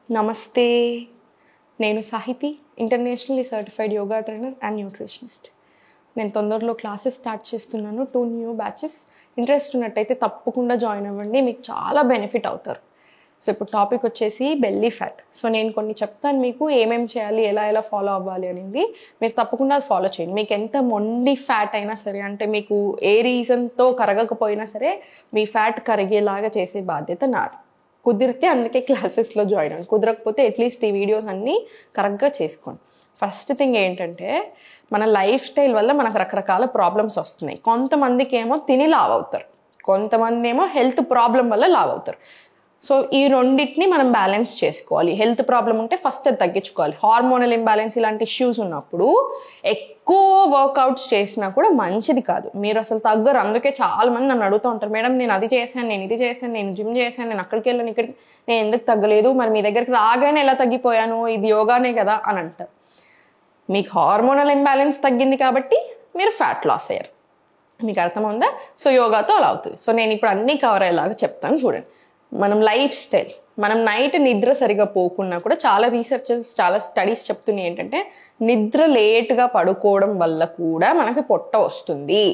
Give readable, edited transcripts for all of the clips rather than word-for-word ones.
నమస్తే. నేను Sahithi, internationally certified yoga trainer and nutritionist. నేను తొందరలో క్లాసెస్ స్టార్ట్ చేస్తున్నాను. 2 న్యూ బ్యాచెస్. ఇంట్రెస్ట్ ఉన్నట్టయితే తప్పకుండా జాయిన్ అవ్వండి, మీకు చాలా బెనిఫిట్ అవుతారు. సో ఇప్పుడు టాపిక్ వచ్చేసి బెల్లీ ఫ్యాట్. సో నేను కొన్ని చెప్తాను మీకు ఏమేమి చేయాలి, ఎలా ఫాలో అవ్వాలి అనేది. మీరు తప్పకుండా అది ఫాలో చేయండి. మీకు ఎంత మొండి ఫ్యాట్ అయినా సరే, అంటే మీకు ఏ రీజన్తో కరగకపోయినా సరే, మీ ఫ్యాట్ కరిగేలాగా చేసే బాధ్యత నాది. కుదిరితే అందుకే క్లాసెస్లో జాయిన్ అవ్వండి, కుదరకపోతే అట్లీస్ట్ ఈ వీడియోస్ అన్నీ కరెక్ట్గా చేసుకోండి. ఫస్ట్ థింగ్ ఏంటంటే, మన లైఫ్ స్టైల్ వల్ల మనకు రకరకాల ప్రాబ్లమ్స్ వస్తున్నాయి. కొంతమందికి ఏమో తిని లావ్ అవుతారు, కొంతమంది ఏమో హెల్త్ ప్రాబ్లం వల్ల లావ్ అవుతారు. సో ఈ రెండింటిని మనం బ్యాలెన్స్ చేసుకోవాలి. హెల్త్ ప్రాబ్లం ఉంటే ఫస్ట్ అది తగ్గించుకోవాలి. హార్మోనల్ ఇంబ్యాలెన్స్ ఇలాంటి ఇష్యూస్ ఉన్నప్పుడు ఎక్కువ వర్కౌట్స్ చేసినా కూడా మంచిది కాదు, మీరు అసలు తగ్గరు. అందుకే చాలా మంది నన్ను అడుగుతూ ఉంటారు, మేడం నేను అది చేశాను, నేను ఇది చేశాను, నేను జిమ్ చేశాను, నేను అక్కడికి వెళ్ళాను, ఇక్కడికి, నేను ఎందుకు తగ్గలేదు, మరి మీ దగ్గరికి రాగానే ఎలా తగ్గిపోయాను, ఇది యోగానే కదా అని అంటారు. మీకు హార్మోనల్ ఇంబ్యాలెన్స్ తగ్గింది కాబట్టి మీరు ఫ్యాట్ లాస్ అయ్యారు, మీకు అర్థమవుందా? సో యోగాతో అలా అవుతుంది. సో నేను ఇప్పుడు అన్నీ కవర్ అయ్యేలాగా చెప్తాను, చూడండి. మనం లైఫ్ స్టైల్, మనం నైట్ నిద్ర సరిగా పోకున్నా కూడా చాలా రీసెర్చెస్, చాలా స్టడీస్ చెప్తున్నాయి ఏంటంటే, నిద్ర లేట్గా పడుకోవడం వల్ల కూడా మనకి పొట్ట వస్తుంది.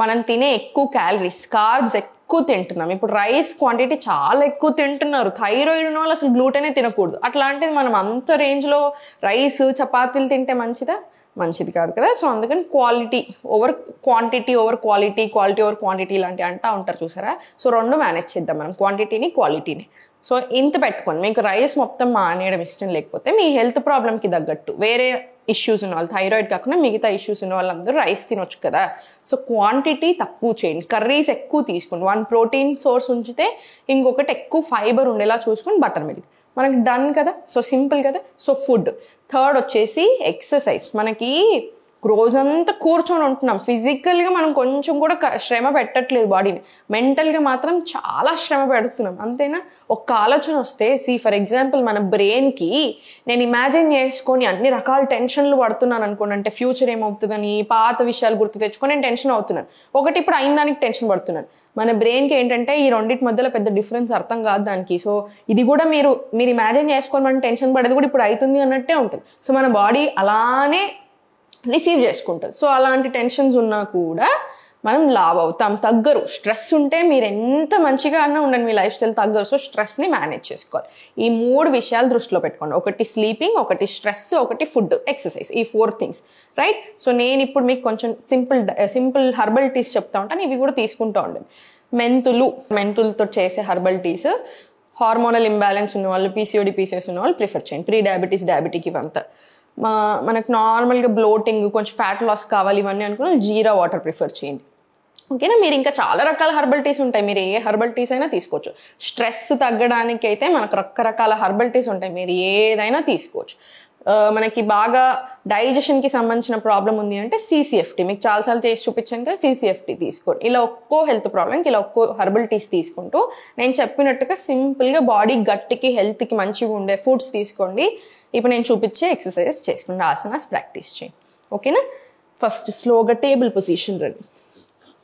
మనం తినే ఎక్కువ క్యాలరీస్, కార్బ్స్ ఎక్కువ తింటున్నాం. ఇప్పుడు రైస్ క్వాంటిటీ చాలా ఎక్కువ తింటున్నారు. థైరాయిడ్ ఉన్న వాళ్ళు అసలు గ్లూటెనే తినకూడదు. అట్లాంటిది మనం అంత రేంజ్లో రైస్, చపాతీలు తింటే మంచిదా? మంచిది కాదు కదా. సో అందుకని quality over quantity, over quality, quality over quantity ఇలాంటివి అంటూ ఉంటారు చూసారా. సో రెండు మేనేజ్ చేద్దాం మనం, క్వాంటిటీని క్వాలిటీని. సో ఇంత పెట్టుకోండి. మీకు రైస్ మొత్తం మానేయడం ఇష్టం లేకపోతే, మీ హెల్త్ ప్రాబ్లమ్కి తగ్గట్టు వేరే ఇష్యూస్ ఉన్న వాళ్ళు, థైరాయిడ్ కాకుండా మిగతా ఇష్యూస్ ఉన్న వాళ్ళందరూ రైస్ తినొచ్చు కదా. సో క్వాంటిటీ తక్కువ చేయండి, కర్రీస్ ఎక్కువ తీసుకోండి. 1 ప్రోటీన్ సోర్స్ ఉంచితే ఇంకొకటి ఎక్కువ ఫైబర్ ఉండేలా చూసుకొని బటర్ మిల్క్, మనకి డన్ కదా. సో సింపుల్ కదా. So food. థర్డ్ వచ్చేసి ఎక్సర్సైజ్. మనకి రోజంతా కూర్చొని ఉంటున్నాం, ఫిజికల్గా మనం కొంచెం కూడా శ్రమ పెట్టట్లేదు బాడీని, మెంటల్గా మాత్రం చాలా శ్రమ పెడుతున్నాం, అంతేనా? ఒక్క ఆలోచన వస్తే, ఫర్ ఎగ్జాంపుల్ మన బ్రెయిన్కి నేను ఇమాజిన్ చేసుకొని అన్ని రకాల టెన్షన్లు పడుతున్నాను అనుకోండి, అంటే ఫ్యూచర్ ఏమవుతుందని పాత విషయాలు గుర్తు తెచ్చుకొని నేను టెన్షన్ అవుతున్నాను. ఒకటి ఇప్పుడు అయిన దానికి టెన్షన్ పడుతున్నాను. మన బ్రెయిన్కి ఏంటంటే ఈ రెండింటి మధ్యలో పెద్ద డిఫరెన్స్ అర్థం కాదు దానికి. సో ఇది కూడా మీరు ఇమాజిన్ చేసుకొని మనం టెన్షన్ పడేది కూడా ఇప్పుడు అవుతుంది అన్నట్టే ఉంటుంది. సో మన బాడీ అలానే రిసీవ్ చేసుకుంటుంది. సో అలాంటి టెన్షన్స్ ఉన్నా కూడా మనం లావ్ అవుతాం, తగ్గరు. స్ట్రెస్ ఉంటే మీరు ఎంత మంచిగా అన్నా ఉండండి, మీ లైఫ్ స్టైల్ తగ్గరు. సో స్ట్రెస్ని మేనేజ్ చేసుకోవాలి. ఈ 3 విషయాలు దృష్టిలో పెట్టుకోండి. ఒకటి స్లీపింగ్, ఒకటి స్ట్రెస్, ఒకటి ఫుడ్, ఎక్సర్సైజ్. ఈ 4 థింగ్స్, రైట్? సో నేను ఇప్పుడు మీకు కొంచెం సింపుల్ హెర్బల్ టీస్ చెప్తా ఉంటాను, ఇవి కూడా తీసుకుంటూ ఉండండి. మెంతులతో చేసే హెర్బల్ టీస్ హార్మోనల్ ఇంబ్యాలెన్స్ ఉన్న వాళ్ళు, పీసీఓడి పీసీఎస్ ఉన్న వాళ్ళు ప్రిఫర్ చేయండి. ప్రీ డయాబెటీస్, డయాబెటిక్ ఇవంతా. మనకు నార్మల్గా బ్లోటింగ్, కొంచెం ఫ్యాట్ లాస్ కావాలి ఇవన్నీ అనుకున్న జీరా వాటర్ ప్రిఫర్ చేయండి, ఓకేనా? మీరు ఇంకా చాలా రకాల హెర్బల్ టీస్ ఉంటాయి, మీరు ఏ హెర్బల్ టీస్ అయినా తీసుకోవచ్చు. స్ట్రెస్ తగ్గడానికి అయితే మనకు రకరకాల హెర్బల్ టీస్ ఉంటాయి, మీరు ఏదైనా తీసుకోవచ్చు. మనకి బాగా డైజెషన్కి సంబంధించిన ప్రాబ్లం ఉంది అంటే CCFT, మీకు చాలాసార్లు చేసి చూపించాను కదా, CCFT తీసుకోండి. ఇలా ఒక్కో హెల్త్ ప్రాబ్లంకి ఇలా ఒక్కో హెర్బల్ టీస్ తీసుకుంటూ నేను చెప్పినట్టుగా సింపుల్గా బాడీ గట్టికి, హెల్త్కి మంచిగా ఉండే ఫుడ్స్ తీసుకోండి. ఇప్పుడు నేను చూపించే ఎక్సర్సైజెస్ చేసుకోండి, ఆసనాస్ ప్రాక్టీస్ చేయండి, ఓకేనా? ఫస్ట్ స్లోగా టేబుల్ పొజిషన్ రండి.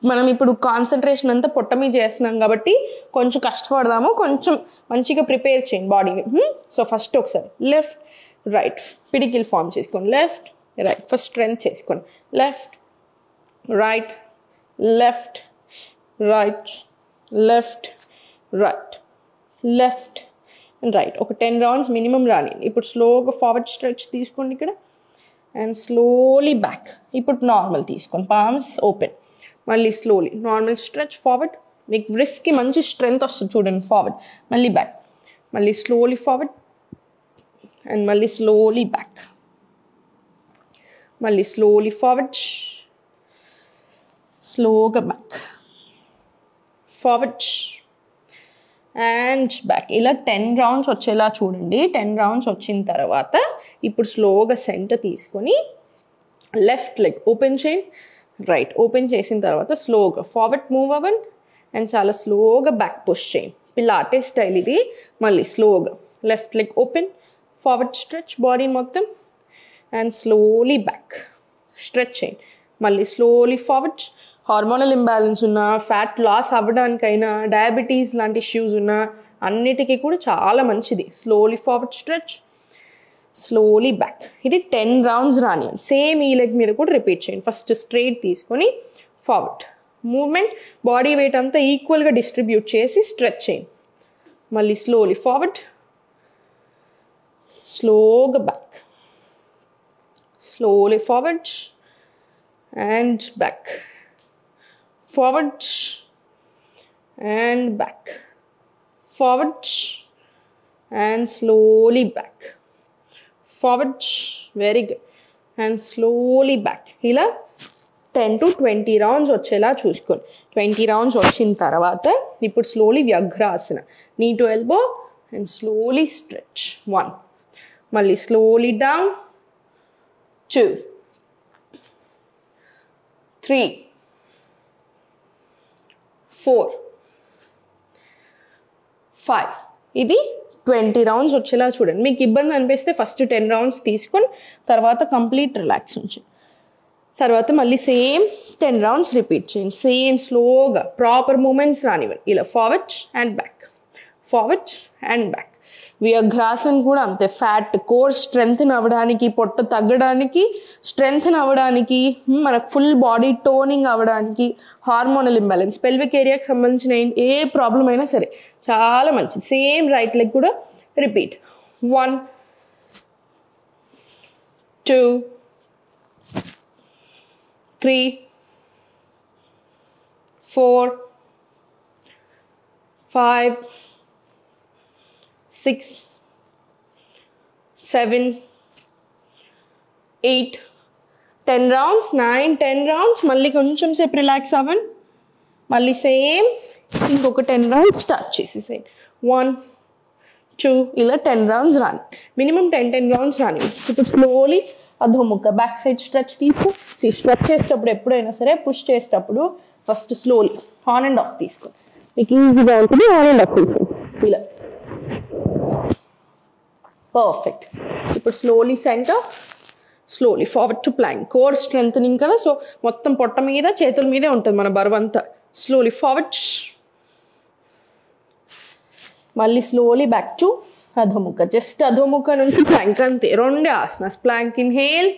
మనం ఇప్పుడు కాన్సన్ట్రేషన్ అంతా పొట్ట మీద చేస్తున్నాం కాబట్టి కొంచెం కష్టపడదాము, కొంచెం మంచిగా ప్రిపేర్ చేయండి బాడీని. సో ఫస్ట్ ఒకసారి లెఫ్ట్ రైట్ పిడికిల్ ఫామ్ చేసుకోండి, లెఫ్ట్ రైట్. ఫస్ట్ స్ట్రెంత్ చేసుకోండి, left right, left right, left right, left right. ఒక 10 రౌండ్స్ మినిమం రాని. ఇప్పుడు స్లోగా ఫార్వర్డ్ స్ట్రెచ్ తీసుకోండి ఇక్కడ, అండ్ స్లోలీ బ్యాక్. ఇప్పుడు నార్మల్ తీసుకోండి, పామ్స్ ఓపెన్. మళ్ళీ స్లోలీ నార్మల్ స్ట్రెచ్ ఫార్వర్డ్, మీకు రిస్క్కి మంచి స్ట్రెంగ్త్ వస్తుంది చూడండి. ఫార్వర్డ్, మళ్ళీ బ్యాక్, మళ్ళీ స్లోలీ ఫార్వర్డ్, అండ్ మళ్ళీ స్లోలీ బ్యాక్, మళ్ళీ స్లోలీ ఫార్వర్డ్, స్లోగా బ్యాక్, ఫార్వర్డ్ అండ్ బ్యాక్. ఇలా 10 రౌండ్స్ వచ్చేలా చూడండి. 10 రౌండ్స్ వచ్చిన తర్వాత ఇప్పుడు స్లోగా సెంటర్ తీసుకొని లెఫ్ట్ లెగ్ ఓపెన్ చేయండి, రైట్ ఓపెన్ చేసిన తర్వాత స్లోగా ఫార్వర్డ్ మూవ్ అవ్వండి, అండ్ చాలా స్లోగా బ్యాక్ పుష్ చేయండి. పిలాటే స్టైల్ ఇది. మళ్ళీ స్లోగా left leg open, forward stretch body మొత్తం, అండ్ స్లోలీ బ్యాక్ స్ట్రెచ్ చేయండి. మళ్ళీ స్లోలీ ఫార్వర్డ్, హార్మోనల్ ఇంబ్యాలెన్స్ ఉన్నా, ఫ్యాట్ లాస్ అవ్వడానికైనా, డయాబెటీస్ లాంటి ఇష్యూస్ ఉన్నా అన్నిటికీ కూడా చాలా మంచిది. Slowly forward stretch, slowly back. ఇది 10 రౌండ్స్ రానియండి. సేమ్ ఈ లెగ్ మీద కూడా రిపీట్ చేయండి. ఫస్ట్ స్ట్రైట్ తీసుకొని ఫార్వర్డ్ మూవ్మెంట్, బాడీ వెయిట్ అంతా ఈక్వల్గా డిస్ట్రిబ్యూట్ చేసి స్ట్రెచ్ చేయండి. మళ్ళీ స్లోలీ ఫార్వర్డ్, స్లోగా back, slowly forward and back, forward and back, forward and slowly back, forward, very good, and slowly back. ఇలా 10 to 20 రౌండ్స్ వచ్చేలా చూసుకోండి. 20 రౌండ్స్ వచ్చిన తర్వాత ఇప్పుడు slowly వ్యాఘ్రాసన, knee to elbow and slowly stretch. 1, మళ్ళీ slowly down, 2, 3, 4, 5. ఇది 20 rounds వచ్చేలా చూడండి. మీకు ఇబ్బంది అనిపిస్తే ఫస్ట్ 10 రౌండ్స్ తీసుకొని తర్వాత కంప్లీట్ రిలాక్స్ ఉంచండి. తర్వాత మళ్ళీ సేమ్ 10 రౌండ్స్ రిపీట్ చేయండి. సేమ్ స్లోగా ప్రాపర్ మూమెంట్స్ రానివ్వండి. ఇలా forward and back, forward and back. వ్యాఘ్రాసన్ కూడా అంతే. ఫ్యాట్ కోర్ స్ట్రెంగ్త్ అవ్వడానికి, పొట్ట తగ్గడానికి, స్ట్రెంగ్త్ అవ్వడానికి, మనకు ఫుల్ బాడీ టోనింగ్ అవ్వడానికి, హార్మోనల్ ఇంబ్యాలెన్స్, పెల్విక్ ఏరియాకి సంబంధించిన ఏ ప్రాబ్లం అయినా సరే చాలా మంచిది. సేమ్ రైట్ లెగ్ కూడా రిపీట్. 1, 2, 3, 4, 5, 6, 7, 8, 10 rounds, 9, 10 rounds. మళ్ళీ కొంచెం సేపు రిలాక్స్ అవ్వండి. మళ్ళీ సేమ్ ఇంకొక 10 రౌండ్స్ స్టార్ట్ చేసేసేయండి. 1, 2, ఇలా 10 రౌండ్స్ రాని, మినిమం 10 రౌండ్స్ రాని. ఇప్పుడు స్లోలీ అధోముఖ బ్యాక్ సైడ్ స్ట్రెచ్ తీసుకో. స్ట్రెచ్ చేసేటప్పుడు ఎప్పుడైనా సరే పుష్ చేసేటప్పుడు first slowly on and of తీసుకో. మీకు ఈజీగా ఉంటుంది. ఆన్ అండ్ ఆఫ్ తీసుకోండి ఇలా. పర్ఫెక్ట్. ఇప్పుడు slowly centre, slowly forward to plank. Core strengthening కదా, సో మొత్తం పొట్ట మీద చేతుల మీదే ఉంటుంది మన బరువంతా. స్లోలీ ఫార్వర్డ్, మళ్ళీ స్లోలీ బ్యాక్ టు అధోముఖ. జస్ట్ అధోముఖ నుంచి ప్లాంక్ అంతే. 2 ఆసనాస్. ప్లాంక్ ఇన్హేల్,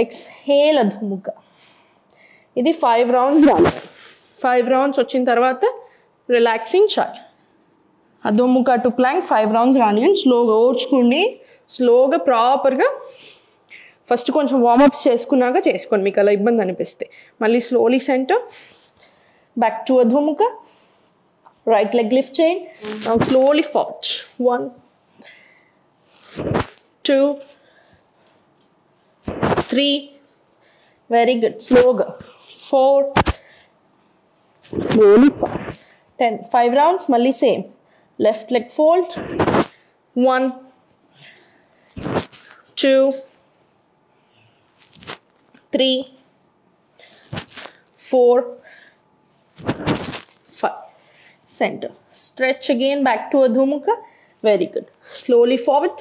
ఎక్స్హేల్ అధోముఖ. ఇది 5 రౌండ్స్ రావాలి. 5 రౌండ్స్ వచ్చిన తర్వాత రిలాక్సింగ్ చార్ట్. అధోముఖ టు ప్లాంక్ 5 రౌండ్స్ రానియండి. స్లోగా ఓడ్చుకోండి. స్లోగా ప్రాపర్గా ఫస్ట్ కొంచెం వార్మప్స్ చేసుకున్నాక చేసుకోండి మీకు అలా ఇబ్బంది అనిపిస్తే. మళ్ళీ స్లోలీ సెంటర్, బ్యాక్ టు అధోముఖ. రైట్ లెగ్ లిఫ్ట్ చేయండి. Now slowly forward. 1, 2, 3, very good. స్లోగా 4, slowly 10. 5 rounds. మళ్ళీ సేమ్. Left leg fold. 1, 2, 3, 4, 5. Center. Stretch again back to Adho-Mukha. Very good. Slowly forward.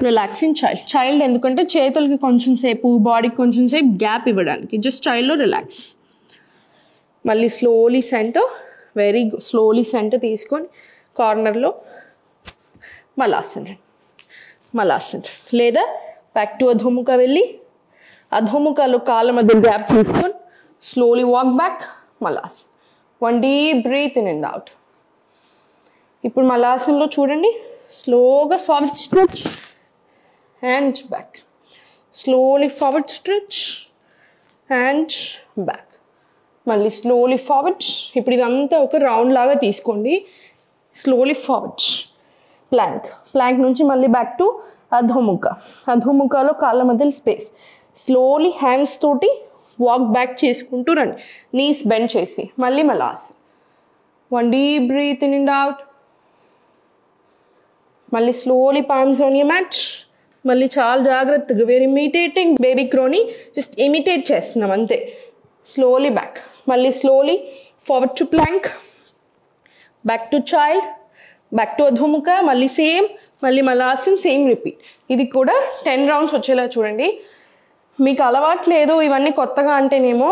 Relaxing child. Child ఎందుకంటే చేతులకి కొంచెం సేపు, బాడీకి కొంచెం సేపు గ్యాప్ ఇవ్వడానికి. జస్ట్ చైల్డ్లో రిలాక్స్. మళ్ళీ slowly centre. Very good. Slowly centre తీసుకొని కార్నర్లో మలాసన్, మలాసన్. లేదా బ్యాక్ టు అధోముఖ వెళ్ళి అధోముఖలో కాళ్ళ మధ్య గ్యాప్ తీసుకొని స్లోలీ వాక్ బ్యాక్ మలాసన్. 1 deep breath in and out. ఇప్పుడు మలాసన్లో చూడండి, స్లోగా forward stretch and back. Slowly forward stretch and back. మళ్ళీ స్లోలీ ఫార్వర్డ్. ఇప్పుడు ఇదంతా ఒక రౌండ్ లాగా తీసుకోండి. Slowly forward Planck. ప్లాంక్ నుంచి మళ్ళీ బ్యాక్ టు అధోముఖ. అధోముఖలో కాళ్ళ మధ్య స్పేస్. స్లోలీ హ్యాండ్స్ తోటి వాక్ బ్యాక్ చేసుకుంటూ రండి. నీస్ బెండ్ చేసి మళ్ళీ మలాసన్. 1 deep breath in and out. మళ్ళీ slowly palms on your mat. మళ్ళీ చాలా జాగ్రత్తగా, వేర్ ఇమిటేటింగ్ బేబీ క్రోని, జస్ట్ ఇమిటేట్ చేస్తున్నాం అంతే. Slowly back. మళ్ళీ slowly forward to plank, back to child, back to అధోముఖ. మళ్ళీ సేమ్, మళ్ళీ మలాసన్, సేమ్ రిపీట్. ఇది కూడా 10 రౌండ్స్ వచ్చేలా చూడండి. మీకు అలవాటు లేదు ఇవన్నీ కొత్తగా అంటేనేమో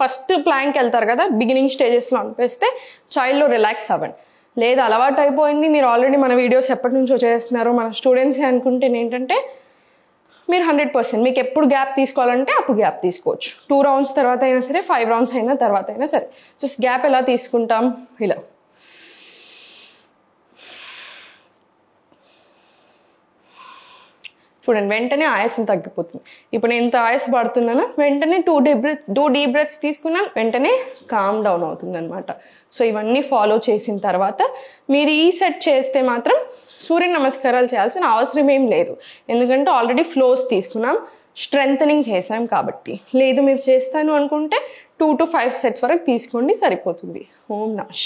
ఫస్ట్ ప్లాంక్ వెళ్తారు కదా, బిగినింగ్ స్టేజెస్లో అనిపిస్తే చైల్డ్లో రిలాక్స్ అవ్వండి. లేదు అలవాటు అయిపోయింది, మీరు ఆల్రెడీ మన వీడియోస్ ఎప్పటి నుంచో చేస్తున్నారు, మన స్టూడెంట్సే అనుకుంటే ఏంటంటే మీరు 100% మీకు ఎప్పుడు గ్యాప్ తీసుకోవాలంటే అప్పుడు గ్యాప్ తీసుకోవచ్చు. 2 రౌండ్స్ తర్వాత అయినా సరే, 5 రౌండ్స్ అయినా తర్వాత అయినా సరే. జస్ట్ గ్యాప్ ఎలా తీసుకుంటాం, ఇలా చూడండి, వెంటనే ఆయాసం తగ్గిపోతుంది. ఇప్పుడు నేను ఎంత ఆయాస పడుతున్నానో వెంటనే 2 డీప్ బ్రెత్స్ తీసుకున్నాను, వెంటనే కామ్ డౌన్ అవుతుంది అనమాట. సో ఇవన్నీ ఫాలో చేసిన తర్వాత మీరు ఈ సెట్ చేస్తే మాత్రం సూర్య నమస్కారాలు చేయాల్సిన అవసరం ఏం లేదు. ఎందుకంటే ఆల్రెడీ ఫ్లోస్ తీసుకున్నాం, స్ట్రెంథనింగ్ చేసాం కాబట్టి. లేదు మీరు చేస్తాను అనుకుంటే 2 to 5 సెట్స్ వరకు తీసుకోండి, సరిపోతుంది. ఓం నమః.